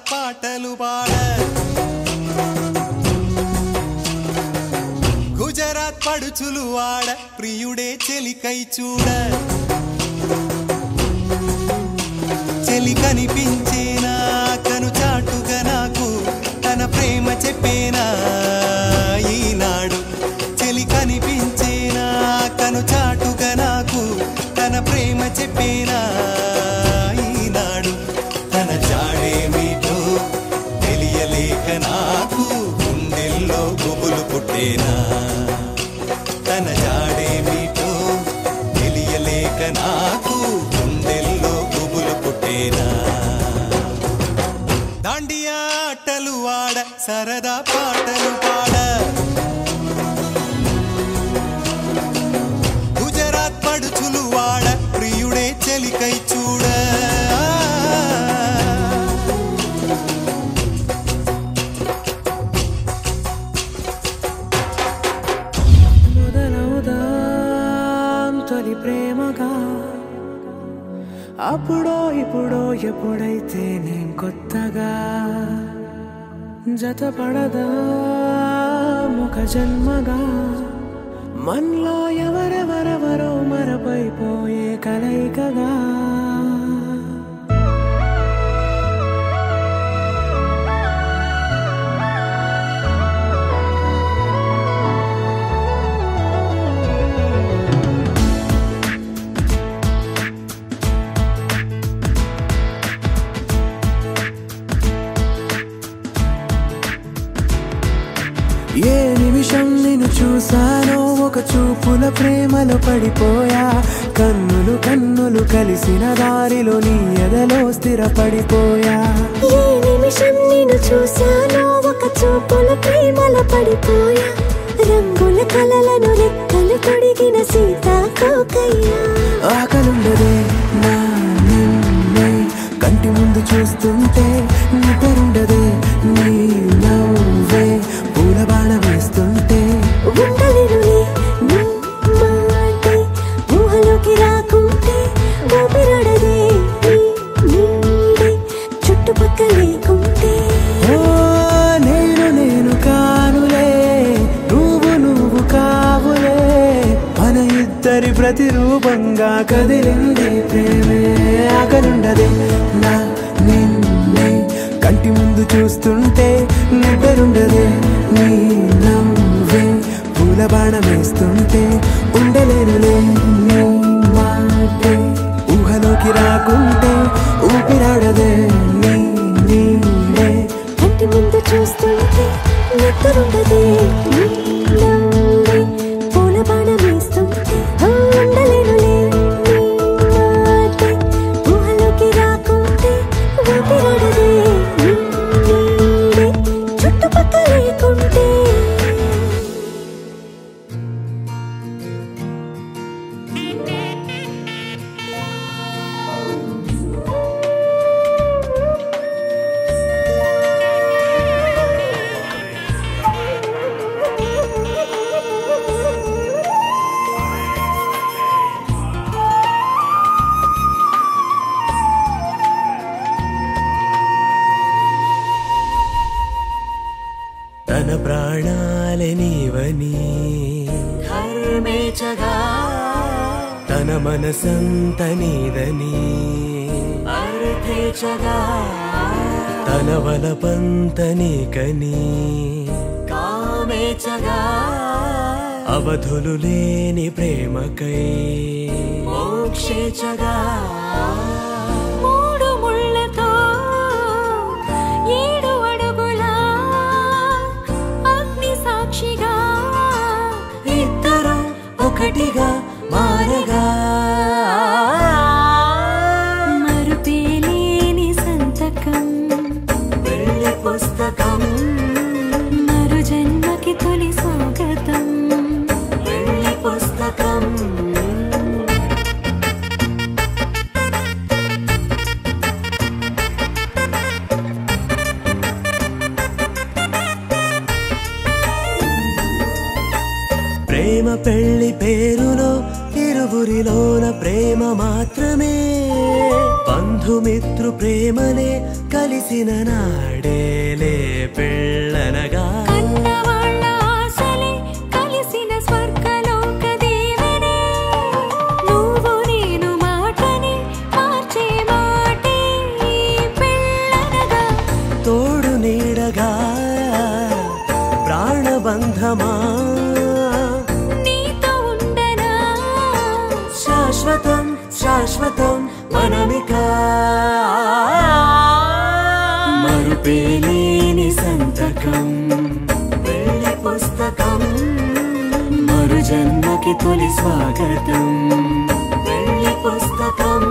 పాటలు పాడ గుజరాత్ పడుచులు వాడ ప్రియుడే చెలికై చూడ చెలి కనిపించేనా కను చాటుగా నాకు తన ప్రేమ చెప్పేనా ఈనాడు చెలి కనిపించేనా కను చాటుగా నాకు తన ప్రేమ చెప్పేనా ఈనాడు తన జాడేమిటో తెలియలేక నాకు గుండెల్లో గుబులు పుట్టేనా తన జాడేమిటో తెలియలేక నాకు గుండెల్లో గుబులు పుట్టేనా దాండియా ఆటలు వాడ సరదా పాటలు పాడ గుజరాత్ పడుచులు వాడ ప్రియుడే చెలికై చూడ ప్రేమగా అప్పుడో ఇప్పుడో ఎప్పుడైతే నేను కొత్తగా జతపడదా ముఖ జన్మగా మనలో ఎవరెవరెవరో మరపైపోయే కలయికగా ఏ నిమిషం నిన్ను చూసానో ఒక చూపుల ప్రేమలో పడిపోయా కన్నులు కన్నులు కలిసిన దారిలో నీ ఎదలో స్థిరపడిపోయా ఏ నిమిషం నిన్ను చూసానో ఒక చూపుల ప్రేమలో పడిపోయా రంగుల కలలను రెక్కలు తొడిగిన సీతాకోకయ్యా ఆకలుండదే నా నిన్నే కంటి ముందు చూస్తుంటే నిద్రుండదే నీ నవ్వే పూల బాణ వేస్తుంటే ఉండలేనులే నీ మాటే ఊహలోకి రాకుంటే ఊపిరాడదే నీ నీడే చుట్టుపక్కల లేకుంటే ఓ నేను కానులే నువ్వు కావులే మన ఇద్దరి ప్రతిరూపంగా కదిలింది ప్రేమే ఆకలుండదే నా నిన్నే కంటి ముందు చూస్తుంటే నిద్రుండదే నీ నవ్వే పూల బాణం వేస్తుంటే ఉండలేనులే నీ మాటే ఊహలోకి రాకుంటే ఊపిరాడదే నీ నీడే కంటి ముందు చూస్తుంటే నిద్రుండదే నీ నవ్వే పూల బాణం వేస్తుంటే ఉండలేనులే నీ మాటే ఊహలోకి రాకుంటే ఊపిరాడదే నీ నీడే చుట్టుపక్కల లేకుంటే తన ప్రాణాలే నీవని హర్మేచగా తన మనసంత నీదని అర్థేచగా తన వలపంత నీకని కామేచగా అవధులు లేని ప్రేమకై మోక్షేచగా మూడు ముళ్ళతో ఏడు అడుగుల అగ్ని సాక్షిగా ఇద్దరు ఒకటిగా మారగా మరుపేలేని సంతకం వెళ్ళి పుస్తకం మరు జన్మకి తొలి స్వాగతం వెళ్ళి పుస్తకం ప్రేమ పెళ్లి పేరులో ఇరువురిలోన ప్రేమ మాత్రమే బంధుమిత్రు ప్రేమనే కలిసిన నాడేలే పెళ్ళనగా కన్నవాళ్ళ ఆశలే కలిసిన స్వర్గలోక దీవెనే నువ్వు నేను మాటని మార్చే మాటే పెళ్ళనగా తోడు నీడగా ప్రాణబంధమా నీతో ఉండనా శాశ్వతం శాశ్వతం మనమిక మరుపేలేని సంతకం పెళ్లి పుస్తకం మరు జన్మకి తొలి స్వాగతం పెళ్లి పుస్తకం